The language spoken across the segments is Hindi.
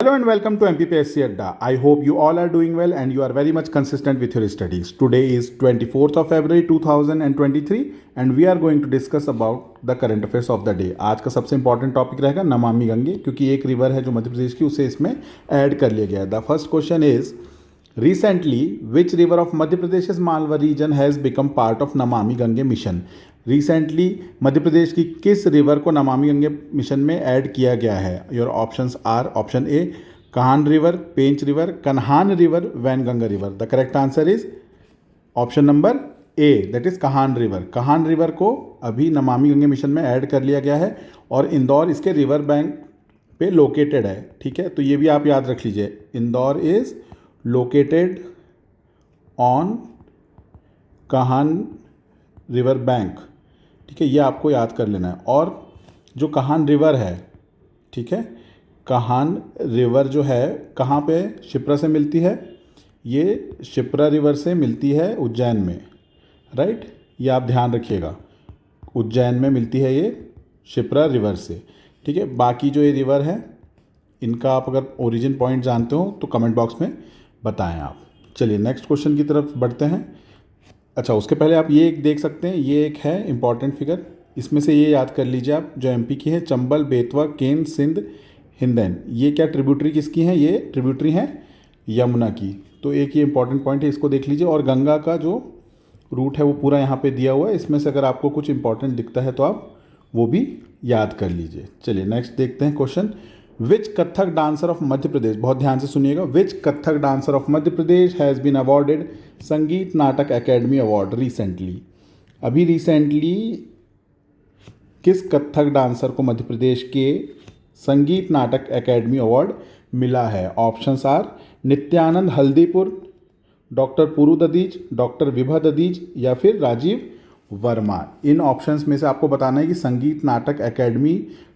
Hello and welcome to MPPSC Adda. I hope you all are doing well and you are very much consistent with your studies. Today is 24th of February 2023 and we are going to discuss about the current affairs of the day. आज का सबसे इंपॉर्टेंट टॉपिक रहेगा नमामि गंगे, क्योंकि एक रिवर है जो मध्य प्रदेश की, उसे इसमें ऐड कर लिया गया है. The first question is recently which river of madhya pradesh's malwa region has become part of namami gange mission. Recently Madhya Pradesh की किस रिवर को नमामि गंगे मिशन में ऐड किया गया है? Your options are option A Kanha river, Pench river, Kanhan river, Wainganga river. The correct answer is option number A, that is Kahan river. Kahan river को अभी नमामि गंगे मिशन में ऐड कर लिया गया है और इंदौर इसके रिवर बैंक पे लोकेटेड है. ठीक है, तो ये भी आप याद रख लीजिए. Indore is located on Kahan river bank. ठीक है, ये आपको याद कर लेना है. और जो कहान रिवर है, ठीक है, कहान रिवर जो है कहाँ पे शिप्रा से मिलती है? ये शिप्रा रिवर से मिलती है उज्जैन में, राइट. ये आप ध्यान रखिएगा, उज्जैन में मिलती है ये शिप्रा रिवर से. ठीक है, बाकी जो ये रिवर है इनका आप अगर ओरिजिन पॉइंट जानते हो तो कमेंट बॉक्स में बताएं आप. चलिए नेक्स्ट क्वेश्चन की तरफ बढ़ते हैं. अच्छा, उसके पहले आप ये एक देख सकते हैं, ये एक है इंपॉर्टेंट फिगर. इसमें से ये याद कर लीजिए आप, जो एमपी की है, चंबल, बेतवा, केन, सिंध, हिंदन. ये क्या ट्रिब्यूटरी किसकी हैं? ये ट्रिब्यूटरी हैं यमुना की. तो एक ये इंपॉर्टेंट पॉइंट है, इसको देख लीजिए. और गंगा का जो रूट है वो पूरा यहाँ पे दिया हुआ है. इसमें से अगर आपको कुछ इंपॉर्टेंट दिखता है तो आप वो भी याद कर लीजिए. चलिए नेक्स्ट देखते हैं question. Which Kathak dancer of Madhya Pradesh, बहुत ध्यान से सुनिएगा, which Kathak dancer of Madhya Pradesh has been awarded Sangeet Natak academy award recently. अभी रिसेंटली किस कथक डांसर को मध्य प्रदेश के संगीत नाटक एकेडमी अवार्ड मिला है? Options are Nityanand Haldipur, doctor Puru Dadhich, doctor Vibha Dadhich या फिर राजीव वर्मा. इन ऑप्शंस में से आपको बताना है कि संगीत नाटक एकेडमी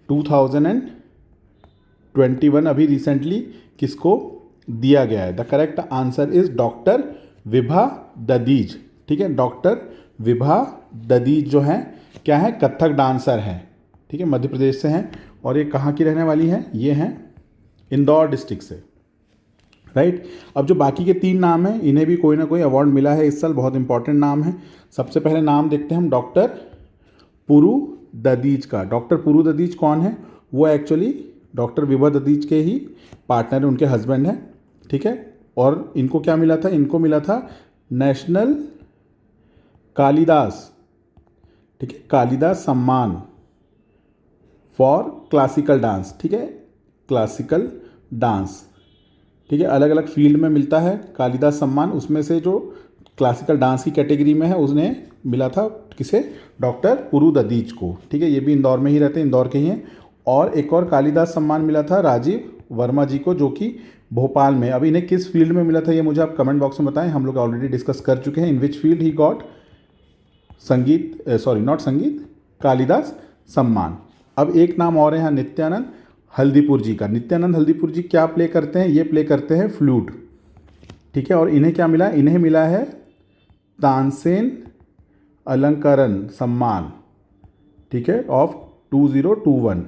2021 अभी रिसेंटली किसको दिया गया है. The correct answer is doctor Vibha Dadhich. ठीक है, डॉक्टर विभा ददीज जो हैं क्या है? कथक डांसर हैं. ठीक है, मध्य प्रदेश से हैं. और ये कहाँ की रहने वाली हैं? ये हैं इंदौर डिस्ट्रिक्ट से, राइट. अब जो बाकी के तीन नाम हैं इन्हें भी कोई ना कोई अवार्ड मिला है इस साल. बहुत इंपॉर्टेंट नाम है. सबसे पहले नाम देखते हैं हम डॉक्टर पुरु ददीज का. डॉक्टर पुरु ददीज कौन है? वो एक्चुअली डॉक्टर विभा ददीज के ही पार्टनर है, उनके हस्बैंड हैं. ठीक है, और इनको क्या मिला था? इनको मिला था नेशनल कालिदास, ठीक है, Kalidas Samman for classical dance. ठीक है, क्लासिकल डांस. ठीक है, अलग अलग फील्ड में मिलता है कालिदास सम्मान. उसमें से जो क्लासिकल डांस की कैटेगरी में है उसने मिला था किसे? डॉक्टर पुरु ददीज को. ठीक है, ये भी इंदौर में ही रहते हैं, इंदौर के ही हैं. और एक और कालिदास सम्मान मिला था राजीव वर्मा जी को, जो कि भोपाल में. अब इन्हें किस फील्ड में मिला था ये मुझे आप कमेंट बॉक्स में बताएं. हम लोग ऑलरेडी डिस्कस कर चुके हैं. इन विच फील्ड ही गॉट संगीत, सॉरी नॉट संगीत, कालिदास सम्मान. अब एक नाम और है यहाँ, नित्यानंद हल्दीपुर जी का. नित्यानंद हल्दीपुर जी क्या प्ले करते हैं? ये प्ले करते हैं फ्लूट. ठीक है, और इन्हें क्या मिला? इन्हें मिला है तानसेन अलंकरण सम्मान. ठीक है, ऑफ 2021.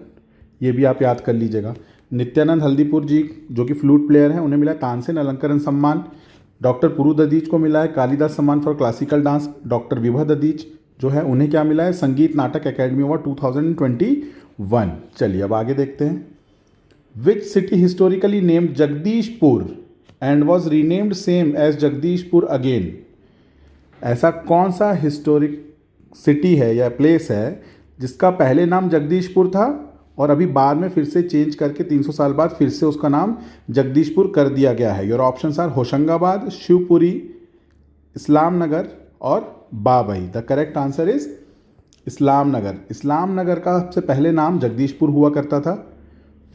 ये भी आप याद कर लीजिएगा. नित्यानंद हल्दीपुर जी जो कि फ्लूट प्लेयर हैं, उन्हें मिला तानसेन अलंकरण सम्मान. डॉक्टर पुरु ददीज को मिला है Kalidas Samman for classical dance. Doctor Vibha Dadhich जो है उन्हें क्या मिला है? संगीत नाटक एकेडमी अवार्ड 2021. चलिए अब आगे देखते हैं. Which city historically named Jagdishpur and was renamed same as Jagdishpur again. ऐसा कौन सा हिस्टोरिक सिटी है या प्लेस है जिसका पहले नाम जगदीशपुर था और अभी बाद में फिर से चेंज करके 300 साल बाद फिर से उसका नाम जगदीशपुर कर दिया गया है? Your options are Hoshangabad, Shivpuri, Islam Nagar और Babai. The correct answer is Islam Nagar. Islam Nagar का सबसे पहले नाम जगदीशपुर हुआ करता था,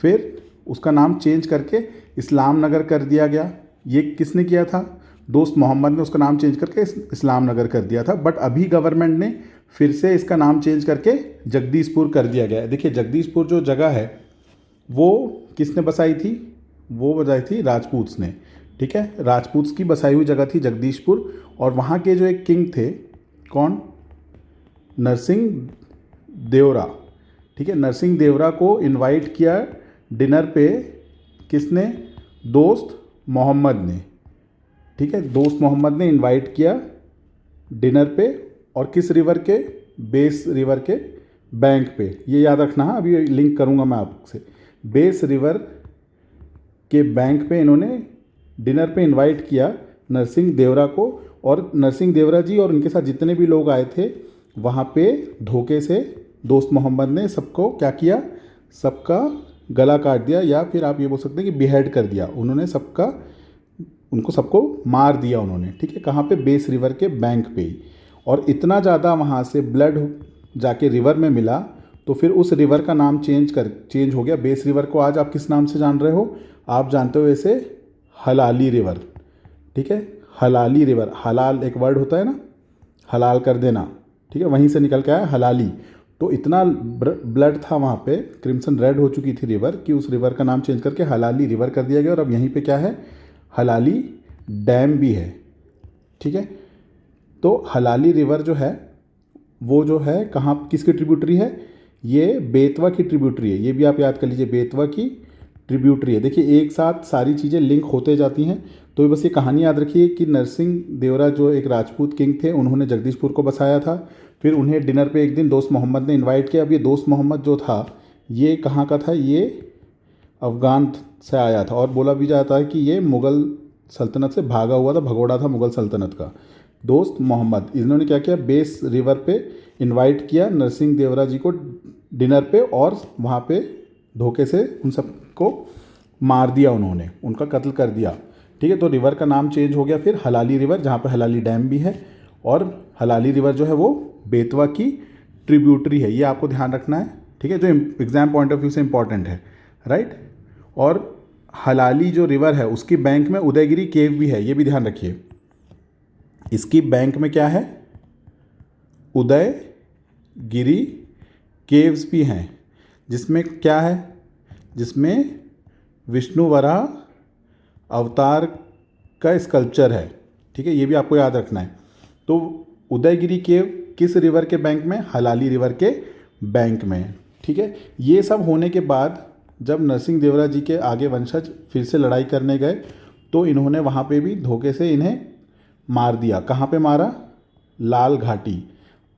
फिर उसका नाम चेंज करके इस्लाम नगर कर दिया गया. ये किसने किया था? दोस्त मोहम्मद ने उसका नाम चेंज करके इस्लाम नगर कर दिया था. बट अभी गवर्नमेंट ने फिर से इसका नाम चेंज करके जगदीशपुर कर दिया गया है. देखिए, जगदीशपुर जो जगह है वो किसने बसाई थी? वो बसाई थी राजपूत्स ने. ठीक है, राजपूत्स की बसाई हुई जगह थी जगदीशपुर. और वहाँ के जो एक किंग थे, कौन? नरसिंह देवरा. ठीक है, नरसिंह देवरा को इनवाइट किया डिनर पे किसने? दोस्त मोहम्मद ने, ठीक है। दोस्त मोहम्मद ने इनवाइट किया डिनर पे, और किस रिवर के? बेस रिवर के बैंक पे। ये याद रखना है, अभी लिंक करूँगा मैं आपसे। बेस रिवर के बैंक पे इन्होंने डिनर पे इनवाइट किया नरसिंह देवरा को, और नरसिंह देवरा जी और उनके साथ जितने भी लोग आए थे वहाँ पे धोखे से दोस्त मोहम्मद ने सबको क्या किया? सबका गला काट दिया, या फिर आप ये बोल सकते हैं कि बिहेड कर दिया। उन्होंने उनको सबको मार दिया उन्होंने, ठीक है। कहाँ पे? बेस रिवर के बैंक पे ही। और इतना ज़्यादा वहाँ से ब्लड जाके रिवर में मिला, तो फिर उस रिवर का नाम चेंज हो गया। बेस रिवर को आज आप किस नाम से जान रहे हो? आप जानते हो इसे हलाली रिवर, ठीक है। हलाली रिवर, हलाल एक वर्ड होता है ना, हलाल कर देना, ठीक है, वहीं से निकल के आया हलाली। तो इतना ब्लड था वहाँ पे, क्रिम्सन रेड हो चुकी थी रिवर, कि उस रिवर का नाम चेंज करके हलाली रिवर कर दिया गया। और अब यहीं पे क्या है? हलाली डैम भी है, ठीक है। तो हलाली रिवर जो है वो जो है कहाँ, किसकी ट्रिब्यूटरी है? ये बेतवा की ट्रिब्यूटरी है। ये भी आप याद कर लीजिए, बेतवा की ट्रिब्यूटरी है। देखिए एक साथ सारी चीज़ें लिंक होते जाती हैं। तो बस ये कहानी याद रखिए कि नरसिंह देवरा जो एक राजपूत किंग थे, उन्होंने जगदीशपुर को बसाया था। फिर उन्हें डिनर पे एक दिन दोस्त मोहम्मद ने इनवाइट किया। अब ये दोस्त मोहम्मद जो था ये कहाँ का था? ये अफ़गान से आया था, और बोला भी जाता है कि ये मुग़ल सल्तनत से भागा हुआ था, भगोड़ा था मुग़ल सल्तनत का। दोस्त मोहम्मद, इन्होंने क्या किया? बेस रिवर पे इनवाइट किया नरसिंह देवरा जी को डिनर पे, और वहाँ पे धोखे से उन सबको मार दिया उन्होंने, उनका कत्ल कर दिया, ठीक है। तो रिवर का नाम चेंज हो गया फिर हलाली रिवर, जहाँ पे हलाली डैम भी है। और हलाली रिवर जो है वो बेतवा की ट्रिब्यूटरी है, ये आपको ध्यान रखना है, ठीक है, जो एग्जाम पॉइंट ऑफ व्यू से इंपॉर्टेंट है, राइट। और हलाली जो रिवर है उसकी बैंक में उदयगिरी केव भी है, ये भी ध्यान रखिए। इसकी बैंक में क्या है? उदयगिरी केव्स भी हैं, जिसमें क्या है? जिसमें विष्णु वराह अवतार का स्कल्पचर है, ठीक है। ये भी आपको याद रखना है। तो उदयगिरी केव किस रिवर के बैंक में? हलाली रिवर के बैंक में, ठीक है। ये सब होने के बाद जब नरसिंह देवरा जी के आगे वंशज फिर से लड़ाई करने गए, तो इन्होंने वहाँ पे भी धोखे से इन्हें मार दिया। कहाँ पे मारा? लाल घाटी।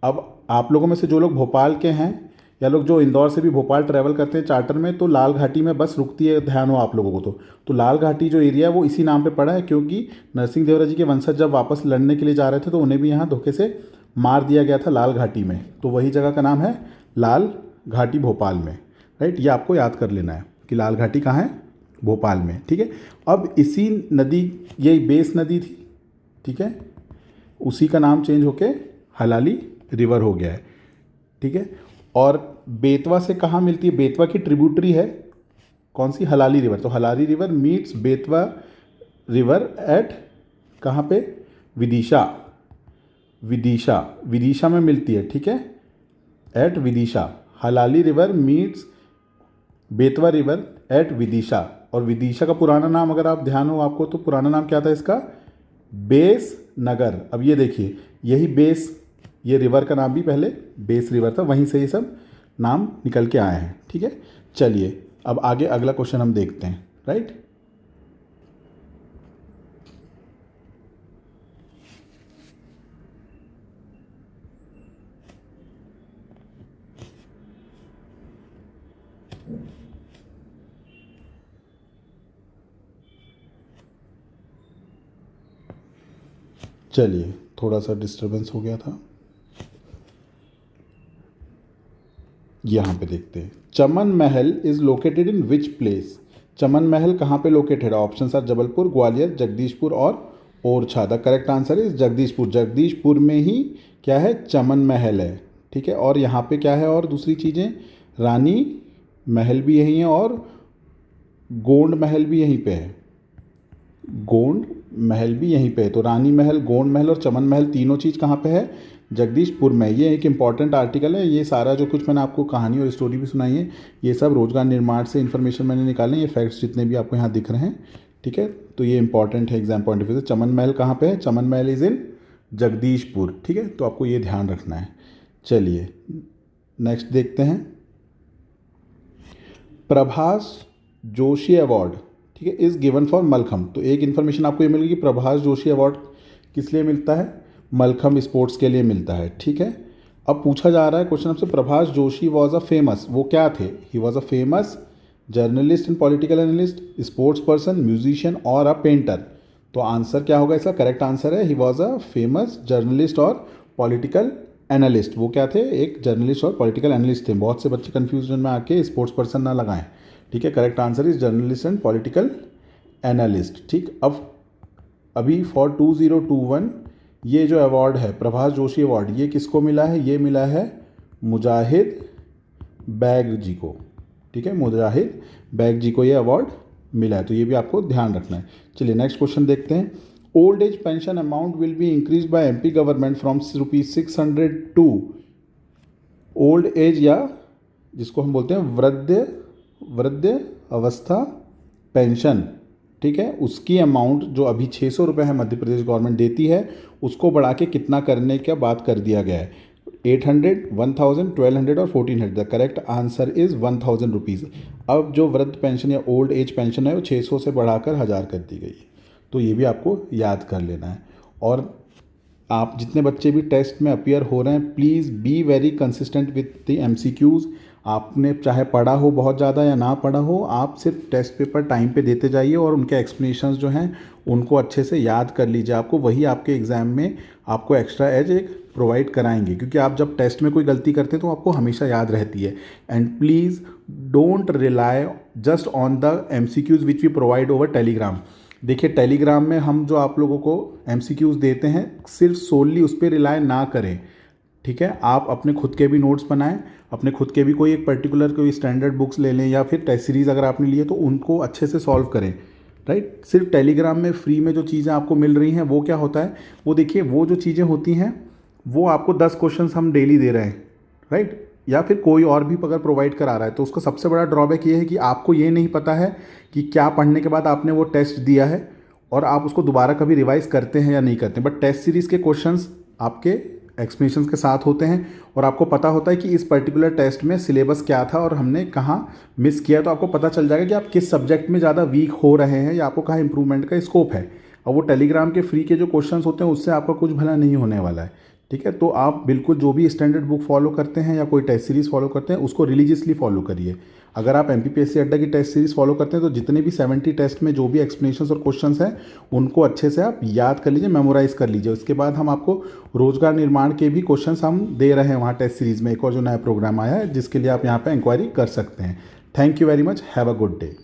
अब आप लोगों में से जो लोग भोपाल के हैं, या लोग जो इंदौर से भी भोपाल ट्रैवल करते हैं चार्टर में, तो लाल घाटी में बस रुकती है, ध्यान हो आप लोगों को। तो लाल घाटी जो एरिया है वो इसी नाम पे पड़ा है, क्योंकि नरसिंह देवरा जी के वंशज जब वापस लड़ने के लिए जा रहे थे तो उन्हें भी यहाँ धोखे से मार दिया गया था लाल घाटी में। तो वही जगह का नाम है लाल घाटी भोपाल में, राइट। ये आपको याद कर लेना है कि लाल घाटी कहाँ है? भोपाल में, ठीक है। अब इसी नदी, यही बेस नदी थी, ठीक है, उसी का नाम चेंज होके हलाली रिवर हो गया है, ठीक है। और बेतवा से कहाँ मिलती है? बेतवा की ट्रिब्यूटरी है कौन सी? हलाली रिवर। तो Halali river meets Betwa river at कहाँ पे? विदिशा। विदिशा में मिलती है, ठीक है, at Vidisha. Halali river meets Betwa river at Vidisha. और विदिशा का पुराना नाम अगर आप ध्यान हो आपको, तो पुराना नाम क्या था इसका? बेस नगर। अब ये देखिए, यही बेस, ये रिवर का नाम भी पहले बेस रिवर था, वहीं से ये सब नाम निकल के आए हैं, ठीक है। चलिए अब आगे अगला क्वेश्चन हम देखते हैं, राइट। चलिए, थोड़ा सा डिस्टरबेंस हो गया था, यहाँ पे देखते हैं। Chaman Mahal is located in which place? Chaman Mahal कहाँ पे लोकेटेड है? ऑप्शन आर जबलपुर, ग्वालियर, जगदीशपुर और Orchha. The correct answer is Jagdishpur. Jagdishpur में ही क्या है? चमन महल है, ठीक है। और यहाँ पे क्या है? और दूसरी चीज़ें, रानी महल भी यहीं है, और गोंड महल भी यहीं पे है। गोंड महल भी यहीं पे है। तो रानी महल, गोंड महल और चमन महल तीनों चीज़ कहाँ पे है? जगदीशपुर में। ये एक इंपॉर्टेंट आर्टिकल है। ये सारा जो कुछ मैंने आपको कहानी और स्टोरी भी सुनाई है, ये सब रोजगार निर्माण से इन्फॉर्मेशन मैंने निकाले। ये फैक्ट्स जितने भी आपको यहाँ दिख रहे हैं, ठीक है, तो ये इंपॉर्टेंट है एग्जाम पॉइंट ऑफ व्यू से। चमन महल कहाँ पे है? चमन महल इज़ इन जगदीशपुर, ठीक है, तो आपको ये ध्यान रखना है। चलिए नेक्स्ट देखते हैं। प्रभाष जोशी अवार्ड ठीक है, इज़ गिवन फॉर मलखम। तो एक इन्फॉर्मेशन आपको ये मिलेगी, प्रभाष जोशी अवार्ड किस लिए मिलता है, मलखम स्पोर्ट्स के लिए मिलता है। ठीक है, अब पूछा जा रहा है क्वेश्चन आपसे, Prabhash Joshi was a famous, वो क्या थे, he was a famous journalist and political analyst, sports person, musician और अ पेंटर। तो आंसर क्या होगा इसका, करेक्ट आंसर है he was a famous journalist और पॉलिटिकल एनालिस्ट। वो क्या थे, एक जर्नलिस्ट और पॉलिटिकल एनालिस्ट थे। बहुत से बच्चे कन्फ्यूजन में आके स्पोर्ट्स पर्सन ना लगाएं। ठीक है, correct answer is journalist and political analyst. ठीक, अब अभी फॉर 2021 ये जो अवार्ड है प्रभाष जोशी अवार्ड, ये किसको मिला है, ये मिला है मुजाहिद बैग जी को। ठीक है, मुजाहिद बैग जी को ये अवार्ड मिला है, तो ये भी आपको ध्यान रखना है। चलिए नेक्स्ट क्वेश्चन देखते हैं। Old age pension amount will be increase by MP government from ₹600 to old age, या जिसको हम बोलते हैं वृद्ध अवस्था पेंशन। ठीक है, उसकी अमाउंट जो अभी 600 रुपये है मध्य प्रदेश गवर्नमेंट देती है, उसको बढ़ा के कितना करने का बात कर दिया गया है, 800, 1000, 1200 और 1400। The correct answer is 1000 rupees. अब जो वृद्ध पेंशन या ओल्ड एज पेंशन है वो 600 से बढ़ाकर 1000 कर दी गई है, तो ये भी आपको याद कर लेना है। और आप जितने बच्चे भी टेस्ट में अपीयर हो रहे हैं, please be very consistent with the MCQs। आपने चाहे पढ़ा हो बहुत ज़्यादा या ना पढ़ा हो, आप सिर्फ टेस्ट पेपर टाइम पे देते जाइए और उनके एक्सप्लेनेशंस जो हैं उनको अच्छे से याद कर लीजिए। आपको वही आपके एग्ज़ाम में आपको एक्स्ट्रा एज एक प्रोवाइड कराएंगे, क्योंकि आप जब टेस्ट में कोई गलती करते हैं तो आपको हमेशा याद रहती है। And please don't rely just on the MCQs which we provide over Telegram. देखिए, टेलीग्राम में हम जो आप लोगों को MCQs देते हैं, सिर्फ सोलली उस पर रिलाय ना करें। ठीक है, आप अपने खुद के भी नोट्स बनाएं, अपने खुद के भी कोई एक पर्टिकुलर कोई स्टैंडर्ड बुक्स ले लें, या फिर टेस्ट सीरीज़ अगर आपने लिए तो उनको अच्छे से सॉल्व करें। राइट, सिर्फ टेलीग्राम में फ्री में जो चीज़ें आपको मिल रही हैं वो क्या होता है, वो देखिए वो जो चीज़ें होती हैं वो आपको 10 क्वेश्चंस हम डेली दे रहे हैं, राइट, या फिर कोई और भी अगर प्रोवाइड करा रहा है, तो उसका सबसे बड़ा ड्रॉबैक ये है कि आपको ये नहीं पता है कि क्या पढ़ने के बाद आपने वो टेस्ट दिया है और आप उसको दोबारा कभी रिवाइज करते हैं या नहीं करते। बट टेस्ट सीरीज़ के क्वेश्चंस आपके एक्सप्लेनेशंस के साथ होते हैं और आपको पता होता है कि इस पर्टिकुलर टेस्ट में सिलेबस क्या था और हमने कहाँ मिस किया, तो आपको पता चल जाएगा कि आप किस सब्जेक्ट में ज़्यादा वीक हो रहे हैं या आपको कहाँ इंप्रूवमेंट का स्कोप है। और वो टेलीग्राम के फ्री के जो क्वेश्चंस होते हैं उससे आपका कुछ भला नहीं होने वाला है। ठीक है, तो आप बिल्कुल जो भी स्टैंडर्ड बुक फॉलो करते हैं या कोई टेस्ट सीरीज़ फॉलो करते हैं उसको रिलीजियसली फॉलो करिए। अगर आप MPPSC अड्डा की टेस्ट सीरीज़ फॉलो करते हैं तो जितने भी 70 टेस्ट में जो भी एक्सप्लेनेशंस और क्वेश्चंस हैं उनको अच्छे से आप याद कर लीजिए, मेमोराइज कर लीजिए। उसके बाद हम आपको रोजगार निर्माण के भी क्वेश्चंस हम दे रहे हैं वहाँ टेस्ट सीरीज़ में, एक और जो नया प्रोग्राम आया है जिसके लिए आप यहाँ पर इंक्वायरी कर सकते हैं। Thank you very much, have a good day.